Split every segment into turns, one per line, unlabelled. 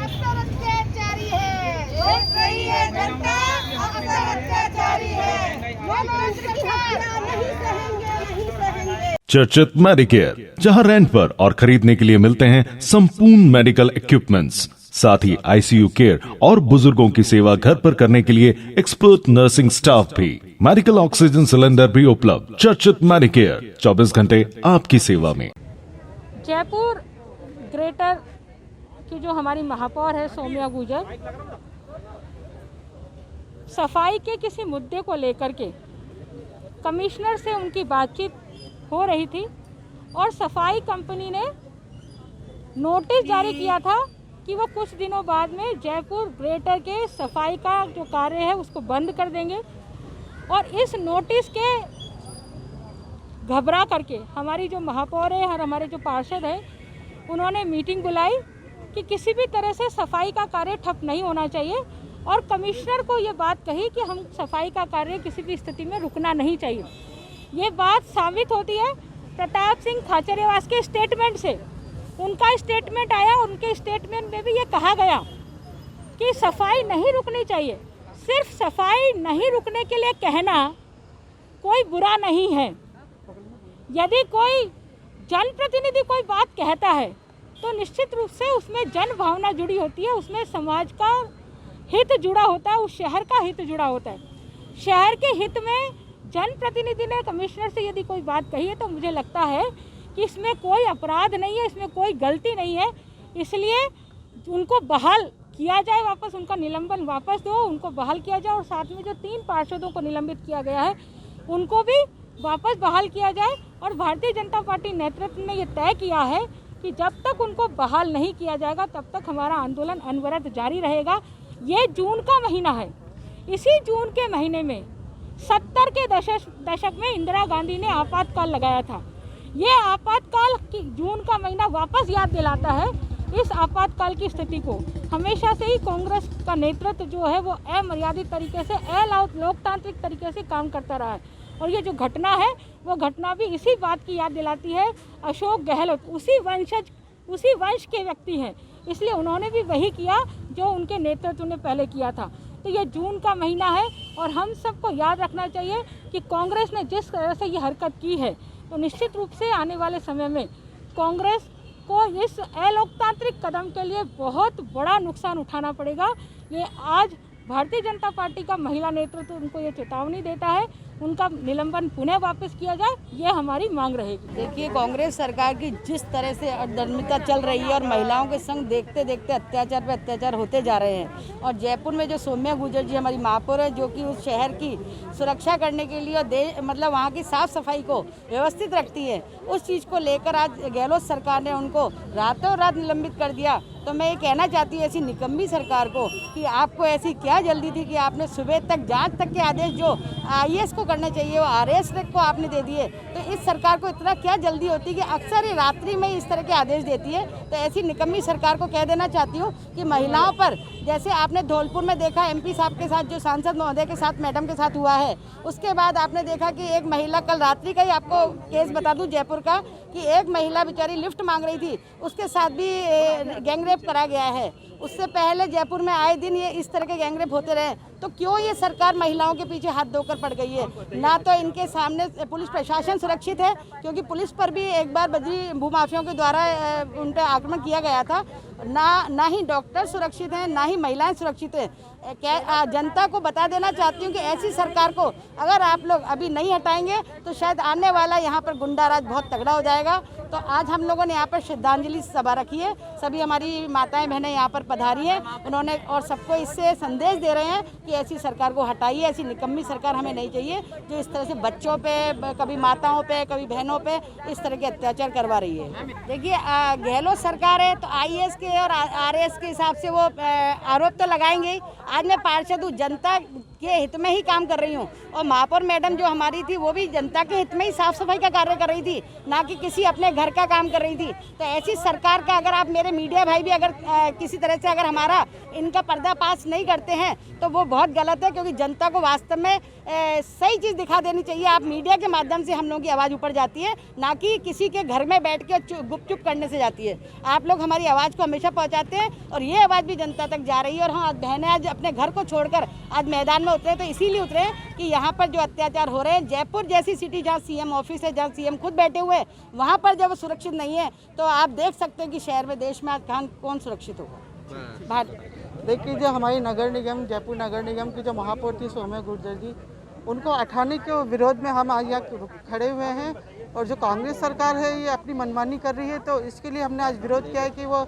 अक्सर अत्याचारी है, देख रही है जनता अक्सर अत्याचारी है, लोकतंत्र की हत्या नहीं सहेंगे, नहीं सहेंगे।
चर्चित मेडिकेयर, जहां रेंट पर और खरीदने के लिए मिलते हैं संपूर्ण मेडिकल इक्विपमेंट्स, साथ ही आईसीयू केयर और बुजुर्गों की सेवा घर पर करने के लिए एक्सपर्ट नर्सिंग स्टाफ भी, मेडिकल ऑक्सीजन सिलेंडर भी उपलब्ध। चर्चित मेडिकेयर 24 घंटे आपकी सेवा में।
जयपुर ग्रेटर की जो हमारी महापौर है सौम्या गुर्जर, सफाई के किसी मुद्दे को लेकर के कमिश्नर से उनकी बातचीत हो रही थी और सफाई कंपनी ने नोटिस जारी किया था कि वो कुछ दिनों बाद में जयपुर ग्रेटर के सफाई का जो कार्य है उसको बंद कर देंगे। और इस नोटिस के घबरा करके हमारी जो महापौर है और हमारे जो पार्षद हैं उन्होंने मीटिंग बुलाई कि किसी भी तरह से सफाई का कार्य ठप नहीं होना चाहिए और कमिश्नर को ये बात कही कि हम सफाई का कार्य किसी भी स्थिति में रुकना नहीं चाहिए। ये बात साबित होती है प्रताप सिंह खाचरियावास के स्टेटमेंट से। उनका स्टेटमेंट आया, उनके स्टेटमेंट में भी ये कहा गया कि सफाई नहीं रुकनी चाहिए। सिर्फ सफाई नहीं रुकने के लिए कहना कोई बुरा नहीं है। यदि कोई जनप्रतिनिधि कोई बात कहता है तो निश्चित रूप से उसमें जन भावना जुड़ी होती है, उसमें समाज का हित जुड़ा होता है, उस शहर का हित जुड़ा होता है। शहर के हित में जनप्रतिनिधि ने कमिश्नर से यदि कोई बात कही है तो मुझे लगता है कि इसमें कोई अपराध नहीं है, इसमें कोई गलती नहीं है। इसलिए उनको बहाल किया जाए, वापस उनका निलंबन वापस दो, उनको बहाल किया जाए और साथ में जो 3 पार्षदों को निलंबित किया गया है उनको भी वापस बहाल किया जाए। और भारतीय जनता पार्टी नेतृत्व ने ये तय किया है कि जब तक उनको बहाल नहीं किया जाएगा तब तक हमारा आंदोलन अनवरत जारी रहेगा। ये जून का महीना है, इसी जून के महीने में 70 के दशक में इंदिरा गांधी ने आपातकाल लगाया था। ये आपातकाल की जून का महीना वापस याद दिलाता है इस आपातकाल की स्थिति को। हमेशा से ही कांग्रेस का नेतृत्व जो है वो अमर्यादित तरीके से लोकतांत्रिक तरीके से काम करता रहा है और ये जो घटना है वो घटना भी इसी बात की याद दिलाती है। अशोक गहलोत उसी वंश के व्यक्ति हैं, इसलिए उन्होंने भी वही किया जो उनके नेतृत्व ने पहले किया था। तो ये जून का महीना है और हम सबको याद रखना चाहिए कि कांग्रेस ने जिस तरह से ये हरकत की है तो निश्चित रूप से आने वाले समय में कांग्रेस को इस अलोकतांत्रिक कदम के लिए बहुत बड़ा नुकसान उठाना पड़ेगा। ये आज भारतीय जनता पार्टी का महिला नेतृत्व उनको ये चेतावनी देता है, उनका निलंबन पुनः वापस किया जाए, ये हमारी मांग रहेगी।
देखिए, कांग्रेस सरकार की जिस तरह से अधर्मिता चल रही है और महिलाओं के संग देखते देखते अत्याचार पे अत्याचार होते जा रहे हैं और जयपुर में जो सौम्या गुर्जर जी हमारी महापौर है जो कि उस शहर की सुरक्षा करने के लिए मतलब वहाँ की साफ सफाई को व्यवस्थित रखती है, उस चीज़ को लेकर आज गहलोत सरकार ने उनको रातों रात निलंबित कर दिया। तो मैं ये कहना चाहती हूँ ऐसी निकम्मी सरकार को कि आपको ऐसी क्या जल्दी थी कि आपने सुबह तक जांच तक के आदेश जो आईएएस को करने चाहिए वो आरएएस को आपने दे दिए। तो इस सरकार को इतना क्या जल्दी होती कि अक्सर ये रात्रि में इस तरह के आदेश देती है। तो ऐसी निकम्मी सरकार को कह देना चाहती हूँ कि महिलाओं पर जैसे आपने धौलपुर में देखा एमपी साहब के साथ जो सांसद महोदय के साथ मैडम के साथ हुआ है, उसके बाद आपने देखा कि एक महिला, कल रात्रि का ही आपको केस बता दूं जयपुर का, कि एक महिला बेचारी लिफ्ट मांग रही थी, उसके साथ भी गैंगरेप करा गया है। उससे पहले जयपुर में आए दिन ये इस तरह के गैंगरेप होते रहे। तो क्यों ये सरकार महिलाओं के पीछे हाथ धोकर पड़ गई है? ना तो इनके सामने पुलिस प्रशासन सुरक्षित है, क्योंकि पुलिस पर भी एक बार बजरी भूमाफियों के द्वारा उन पर आक्रमण किया गया था, ना ही डॉक्टर सुरक्षित हैं, ना ही महिलाएं सुरक्षित हैं। जनता को बता देना चाहती हूँ कि ऐसी सरकार को अगर आप लोग अभी नहीं हटाएंगे तो शायद आने वाला यहाँ पर गुंडा राज बहुत तगड़ा हो जाएगा। तो आज हम लोगों ने यहाँ पर श्रद्धांजलि सभा रखी है, सभी हमारी माताएं बहनें यहाँ पर पधारी हैं, उन्होंने और सबको इससे संदेश दे रहे हैं कि ऐसी सरकार को हटाइए, ऐसी निकम्मी सरकार हमें नहीं चाहिए जो इस तरह से बच्चों पे, कभी माताओं पे, कभी बहनों पे इस तरह के अत्याचार करवा रही है। देखिए, गहलोत सरकार है तो आईएएस के और आरएएस के हिसाब से वो आरोप तो लगाएंगे ही। आज मैं पार्षद हूँ, जनता के हित में ही काम कर रही हूँ। और महापौर मैडम जो हमारी थी वो भी जनता के हित में ही साफ सफाई का कार्य कर रही थी, ना कि किसी अपने घर का काम कर रही थी। तो ऐसी सरकार का अगर आप मेरे मीडिया भाई भी अगर किसी तरह से अगर हमारा इनका पर्दाफाश नहीं करते हैं तो वो बहुत गलत है, क्योंकि जनता को वास्तव में सही चीज़ दिखा देनी चाहिए। आप मीडिया के माध्यम से हम लोगों की आवाज़ ऊपर जाती है, ना कि किसी के घर में बैठ के गुपचुप करने से जाती है। आप लोग हमारी आवाज़ को हमेशा पहुंचाते हैं और ये आवाज़ भी जनता तक जा रही है। और हाँ, बहनें आज अपने घर को छोड़कर आज मैदान में उतरे तो इसीलिए उतरे हैं कि यहाँ पर जो अत्याचार हो रहे हैं, जयपुर जैसी सिटी जहाँ सीएम ऑफिस है, जहाँ सीएम खुद बैठे हुए हैं, वहाँ पर जब सुरक्षित नहीं है तो आप देख सकते हैं कि शहर में, देश में आज कहाँ कौन सुरक्षित होगा।
देखिए, जो हमारी नगर निगम, जयपुर नगर निगम की जो महापौर थी सौम्या गुर्जर जी, उनको हटाने के विरोध में हम आज यहाँ खड़े हुए हैं। और जो कांग्रेस सरकार है ये अपनी मनमानी कर रही है, तो इसके लिए हमने आज विरोध किया है कि वो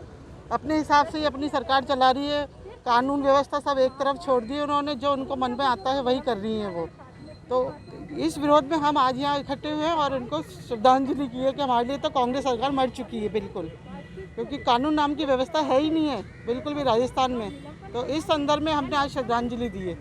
अपने हिसाब से ही अपनी सरकार चला रही है। कानून व्यवस्था सब एक तरफ छोड़ दी उन्होंने, जो उनको मन में आता है वही कर रही हैं वो। तो इस विरोध में हम आज यहाँ इकट्ठे हुए हैं और उनको श्रद्धांजलि की है कि हमारे लिए तो कांग्रेस सरकार मर चुकी है बिल्कुल, क्योंकि कानून नाम की व्यवस्था है ही नहीं है बिल्कुल भी राजस्थान में। तो इस संदर्भ में हमने आज श्रद्धांजलि दी है।